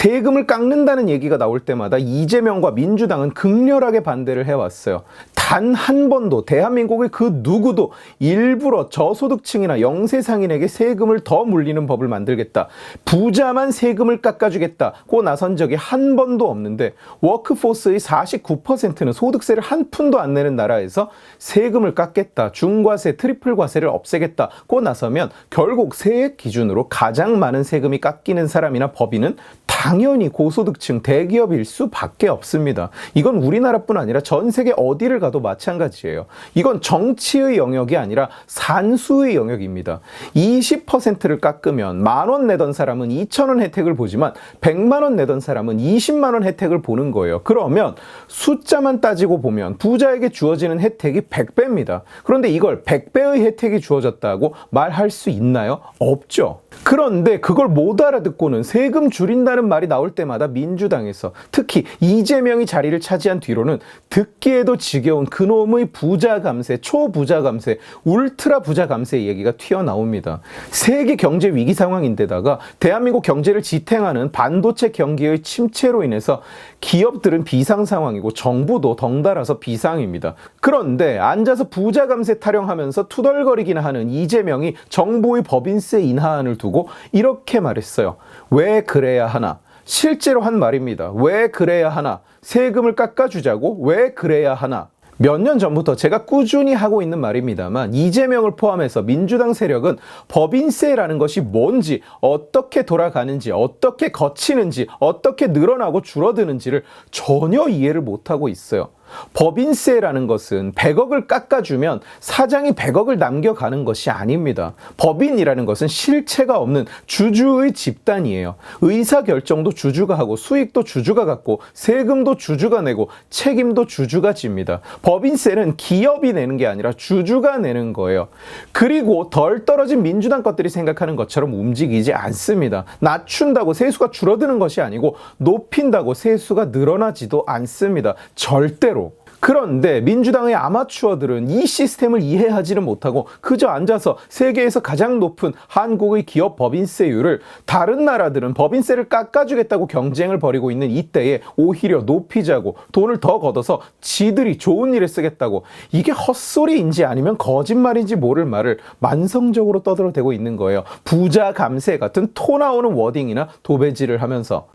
세금을 깎는다는 얘기가 나올 때마다 이재명과 민주당은 극렬하게 반대를 해왔어요. 단 한 번도 대한민국의 그 누구도 일부러 저소득층이나 영세상인에게 세금을 더 물리는 법을 만들겠다, 부자만 세금을 깎아주겠다고 나선 적이 한 번도 없는데, 워크포스의 49%는 소득세를 한 푼도 안 내는 나라에서 세금을 깎겠다, 중과세, 트리플 과세를 없애겠다고 나서면 결국 세액 기준으로 가장 많은 세금이 깎이는 사람이나 법인은 당연히 고소득층 대기업일 수밖에 없습니다. 이건 우리나라뿐 아니라 전 세계 어디를 가도 마찬가지예요. 이건 정치의 영역이 아니라 산수의 영역입니다. 20%를 깎으면 10,000원 내던 사람은 2,000원 혜택을 보지만 100만 원 내던 사람은 20만 원 혜택을 보는 거예요. 그러면 숫자만 따지고 보면 부자에게 주어지는 혜택이 100배입니다. 그런데 이걸 100배의 혜택이 주어졌다고 말할 수 있나요? 없죠. 그런데 그걸 못 알아듣고는 세금 줄인다는 말이 나올 때마다 민주당에서, 특히 이재명이 자리를 차지한 뒤로는 듣기에도 지겨운 그놈의 부자 감세, 초부자 감세, 울트라 부자 감세 얘기가 튀어나옵니다. 세계 경제 위기 상황인데다가 대한민국 경제를 지탱하는 반도체 경기의 침체로 인해서 기업들은 비상 상황이고 정부도 덩달아서 비상입니다. 그런데 앉아서 부자 감세 타령하면서 투덜거리기나 하는 이재명이 정부의 법인세 인하안을 두고 이렇게 말했어요. 왜 그래야 하나? 실제로 한 말입니다. 왜 그래야 하나? 세금을 깎아주자고? 왜 그래야 하나? 몇 년 전부터 제가 꾸준히 하고 있는 말입니다만, 이재명을 포함해서 민주당 세력은 법인세라는 것이 뭔지, 어떻게 돌아가는지, 어떻게 거치는지, 어떻게 늘어나고 줄어드는지를 전혀 이해를 못하고 있어요. 법인세라는 것은 100억을 깎아주면 사장이 100억을 남겨가는 것이 아닙니다. 법인이라는 것은 실체가 없는 주주의 집단이에요. 의사결정도 주주가 하고, 수익도 주주가 갖고, 세금도 주주가 내고, 책임도 주주가 집니다. 법인세는 기업이 내는 게 아니라 주주가 내는 거예요. 그리고 덜 떨어진 민주당 것들이 생각하는 것처럼 움직이지 않습니다. 낮춘다고 세수가 줄어드는 것이 아니고 높인다고 세수가 늘어나지도 않습니다. 절대로. 그런데 민주당의 아마추어들은 이 시스템을 이해하지는 못하고 그저 앉아서 세계에서 가장 높은 한국의 기업 법인세율을 다른 나라들은 법인세를 깎아주겠다고 경쟁을 벌이고 있는 이때에 오히려 높이자고, 돈을 더 걷어서 지들이 좋은 일에 쓰겠다고, 이게 헛소리인지 아니면 거짓말인지 모를 말을 만성적으로 떠들어대고 있는 거예요. 부자 감세 같은 토 나오는 워딩이나 도배질을 하면서.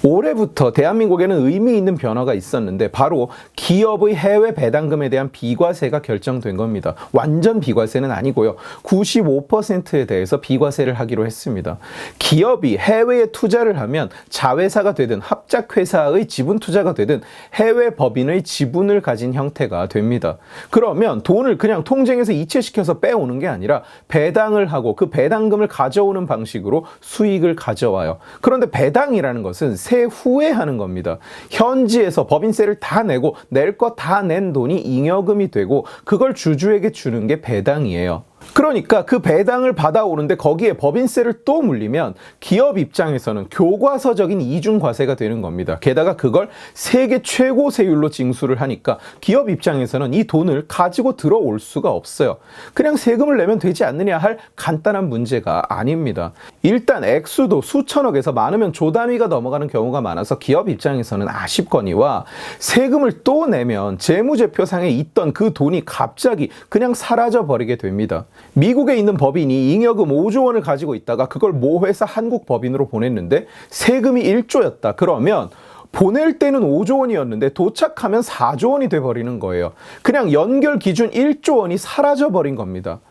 올해부터 대한민국에는 의미 있는 변화가 있었는데, 바로 기업의 해외 배당금에 대한 비과세가 결정된 겁니다. 완전 비과세는 아니고요. 95%에 대해서 비과세를 하기로 했습니다. 기업이 해외에 투자를 하면 자회사가 되든 합작회사의 지분 투자가 되든 해외 법인의 지분을 가진 형태가 됩니다. 그러면 돈을 그냥 통장에서 이체시켜서 빼오는 게 아니라 배당을 하고 그 배당금을 가져오는 방식으로 수익을 가져와요. 그런데 배당이라는 것은 세후에 하는 겁니다. 현지에서 법인세를 다 내고 낼 거 다 낸 돈이 잉여금이 되고 그걸 주주에게 주는 게 배당이에요. 그러니까 그 배당을 받아오는데 거기에 법인세를 또 물리면 기업 입장에서는 교과서적인 이중과세가 되는 겁니다. 게다가 그걸 세계 최고 세율로 징수를 하니까 기업 입장에서는 이 돈을 가지고 들어올 수가 없어요. 그냥 세금을 내면 되지 않느냐 할 간단한 문제가 아닙니다. 일단 액수도 수천억에서 많으면 조 단위가 넘어가는 경우가 많아서 기업 입장에서는 아쉽거니와, 세금을 또 내면 재무제표상에 있던 그 돈이 갑자기 그냥 사라져 버리게 됩니다. 미국에 있는 법인이 잉여금 5조 원을 가지고 있다가 그걸 모 회사 한국 법인으로 보냈는데 세금이 1조였다. 그러면 보낼 때는 5조 원이었는데 도착하면 4조 원이 돼버리는 거예요. 그냥 연결 기준 1조 원이 사라져 버린 겁니다.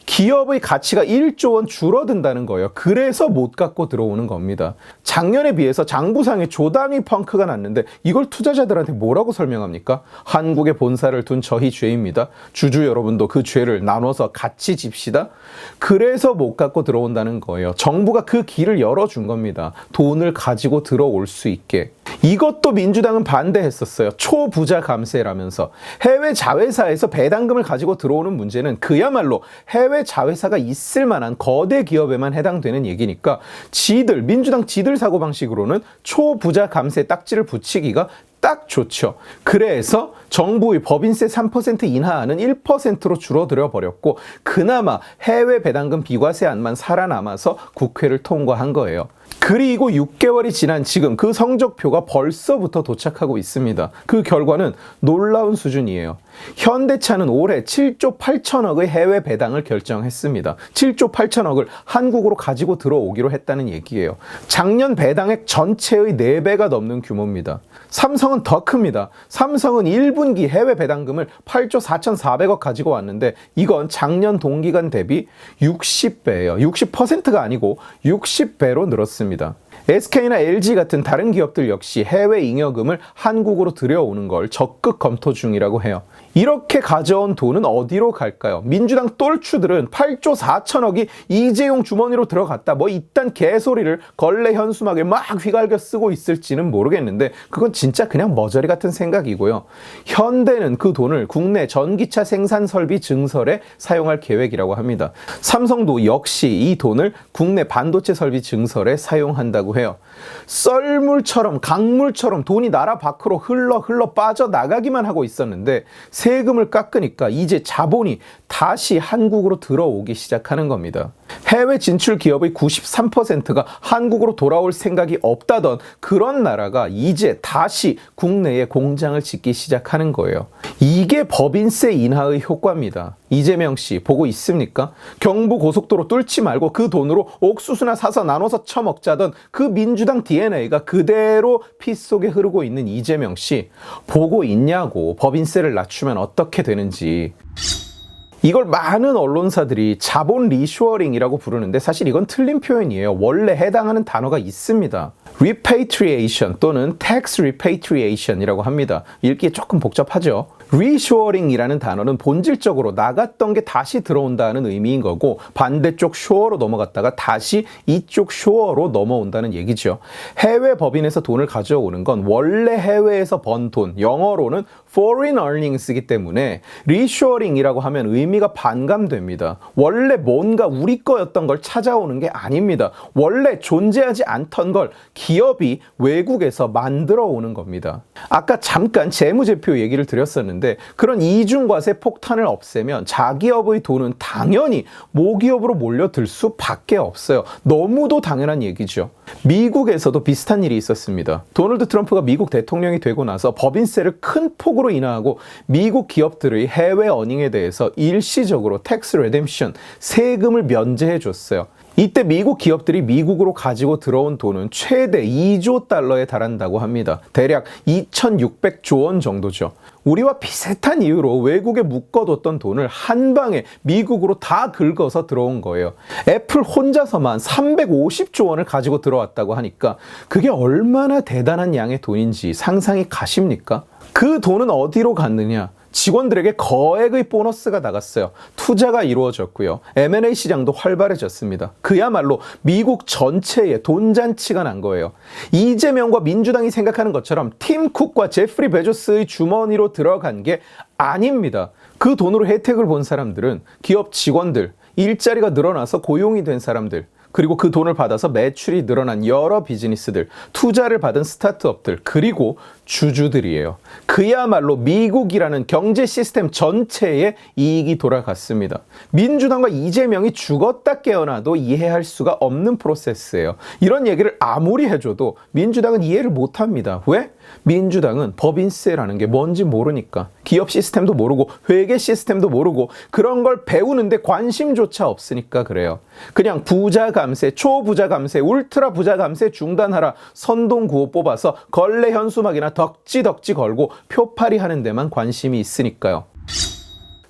기업의 가치가 1조 원 줄어든다는 거예요. 그래서 못 갖고 들어오는 겁니다. 작년에 비해서 장부상에 조 단위 펑크가 났는데 이걸 투자자들한테 뭐라고 설명합니까? 한국에 본사를 둔 저희 죄입니다. 주주 여러분도 그 죄를 나눠서 같이 집시다. 그래서 못 갖고 들어온다는 거예요. 정부가 그 길을 열어준 겁니다. 돈을 가지고 들어올 수 있게. 이것도 민주당은 반대했었어요. 초부자 감세라면서. 해외 자회사에서 배당금을 가지고 들어오는 문제는 그야말로 해외 자회사가 있을 만한 거대 기업에만 해당되는 얘기니까 민주당 지들 사고방식으로는 초부자 감세 딱지를 붙이기가 딱 좋죠. 그래서 정부의 법인세 3% 인하는 1%로 줄어들어 버렸고 그나마 해외 배당금 비과세안만 살아남아서 국회를 통과한 거예요. 그리고 6개월이 지난 지금 그 성적표가 벌써부터 도착하고 있습니다. 그 결과는 놀라운 수준이에요. 현대차는 올해 7조 8천억의 해외 배당을 결정했습니다. 7조 8천억을 한국으로 가지고 들어오기로 했다는 얘기예요. 작년 배당액 전체의 4배가 넘는 규모입니다. 삼성은 더 큽니다. 삼성은 1분기 해외 배당금을 8조 4,400억 가지고 왔는데 이건 작년 동기간 대비 60배예요. 60%가 아니고 60배로 늘었습니다. SK나 LG 같은 다른 기업들 역시 해외 잉여금을 한국으로 들여오는 걸 적극 검토 중이라고 해요. 이렇게 가져온 돈은 어디로 갈까요? 민주당 똘추들은 8조 4천억이 이재용 주머니로 들어갔다. 뭐 이딴 개소리를 걸레 현수막에 막 휘갈겨 쓰고 있을지는 모르겠는데 그건 진짜 그냥 머저리 같은 생각이고요. 현대는 그 돈을 국내 전기차 생산 설비 증설에 사용할 계획이라고 합니다. 삼성도 역시 이 돈을 국내 반도체 설비 증설에 사용한다고 해요. 썰물처럼 강물처럼 돈이 나라 밖으로 흘러 빠져나가기만 하고 있었는데 세금을 깎으니까 이제 자본이 다시 한국으로 들어오기 시작하는 겁니다. 해외 진출 기업의 93%가 한국으로 돌아올 생각이 없다던 그런 나라가 이제 다시 국내에 공장을 짓기 시작하는 거예요. 이게 법인세 인하의 효과입니다. 이재명 씨 보고 있습니까? 경부 고속도로 뚫지 말고 그 돈으로 옥수수나 사서 나눠서 처먹자던 그 민주당 DNA가 그대로 피 속에 흐르고 있는 이재명 씨 보고 있냐고. 법인세를 낮추면 어떻게 되는지. 이걸 많은 언론사들이 자본 리쇼어링이라고 부르는데 사실 이건 틀린 표현이에요. 원래 해당하는 단어가 있습니다. repatriation 또는 tax repatriation이라고 합니다. 읽기 조금 복잡하죠. reshoring이라는 단어는 본질적으로 나갔던 게 다시 들어온다는 의미인 거고 반대쪽 shore로 넘어갔다가 다시 이쪽 shore로 넘어온다는 얘기죠. 해외 법인에서 돈을 가져오는 건 원래 해외에서 번 돈, 영어로는 foreign earnings이기 때문에 reshoring이라고 하면 의미가 반감됩니다. 원래 뭔가 우리 거였던 걸 찾아오는 게 아닙니다. 원래 존재하지 않던 걸 기업이 외국에서 만들어 오는 겁니다. 아까 잠깐 재무제표 얘기를 드렸었는데 그런 이중과세 폭탄을 없애면 자기업의 돈은 당연히 모기업으로 몰려들 수밖에 없어요. 너무도 당연한 얘기죠. 미국에서도 비슷한 일이 있었습니다. 도널드 트럼프가 미국 대통령이 되고 나서 법인세를 큰 폭으로 인하하고 미국 기업들의 해외 어닝에 대해서 일시적으로 텍스 레뎀션, 세금을 면제해 줬어요. 이때 미국 기업들이 미국으로 가지고 들어온 돈은 최대 2조 달러에 달한다고 합니다. 대략 2,600조 원 정도죠. 우리와 비슷한 이유로 외국에 묶어뒀던 돈을 한 방에 미국으로 다 긁어서 들어온 거예요. 애플 혼자서만 350조 원을 가지고 들어왔다고 하니까 그게 얼마나 대단한 양의 돈인지 상상이 가십니까? 그 돈은 어디로 갔느냐? 직원들에게 거액의 보너스가 나갔어요. 투자가 이루어졌고요. M&A 시장도 활발해졌습니다. 그야말로 미국 전체에 돈잔치가 난 거예요. 이재명과 민주당이 생각하는 것처럼 팀 쿡과 제프리 베조스의 주머니로 들어간 게 아닙니다. 그 돈으로 혜택을 본 사람들은 기업 직원들, 일자리가 늘어나서 고용이 된 사람들, 그리고 그 돈을 받아서 매출이 늘어난 여러 비즈니스들, 투자를 받은 스타트업들, 그리고 주주들이에요. 그야말로 미국이라는 경제 시스템 전체에 이익이 돌아갔습니다. 민주당과 이재명이 죽었다 깨어나도 이해할 수가 없는 프로세스예요. 이런 얘기를 아무리 해줘도 민주당은 이해를 못합니다. 왜? 민주당은 법인세라는 게 뭔지 모르니까. 기업 시스템도 모르고 회계 시스템도 모르고 그런 걸 배우는데 관심조차 없으니까 그래요. 그냥 부자 감세, 초부자 감세, 울트라 부자 감세 중단하라 선동구호 뽑아서 걸레 현수막이나 덕지덕지 걸고 표팔이 하는 데만 관심이 있으니까요.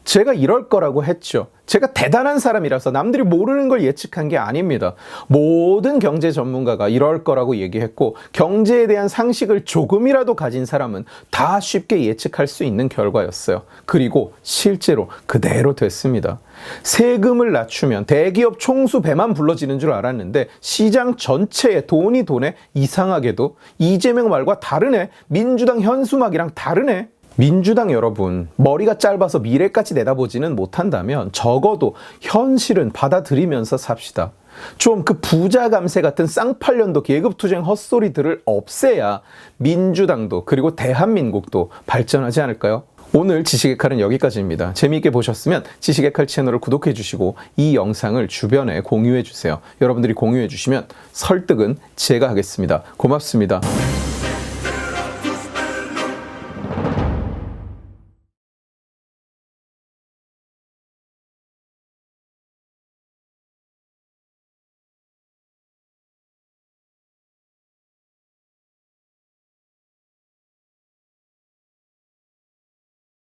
제가 이럴 거라고 했죠. 제가 대단한 사람이라서 남들이 모르는 걸 예측한 게 아닙니다. 모든 경제 전문가가 이럴 거라고 얘기했고 경제에 대한 상식을 조금이라도 가진 사람은 다 쉽게 예측할 수 있는 결과였어요. 그리고 실제로 그대로 됐습니다. 세금을 낮추면 대기업 총수 배만 불러지는 줄 알았는데 시장 전체에 돈이 도네. 이상하게도 이재명 말과 다르네. 민주당 현수막이랑 다르네. 민주당 여러분, 머리가 짧아서 미래까지 내다보지는 못한다면 적어도 현실은 받아들이면서 삽시다. 좀 그 부자 감세 같은 쌍팔년도 계급투쟁 헛소리들을 없애야 민주당도 그리고 대한민국도 발전하지 않을까요? 오늘 지식의 칼은 여기까지입니다. 재미있게 보셨으면 지식의 칼 채널을 구독해 주시고 이 영상을 주변에 공유해 주세요. 여러분들이 공유해 주시면 설득은 제가 하겠습니다. 고맙습니다.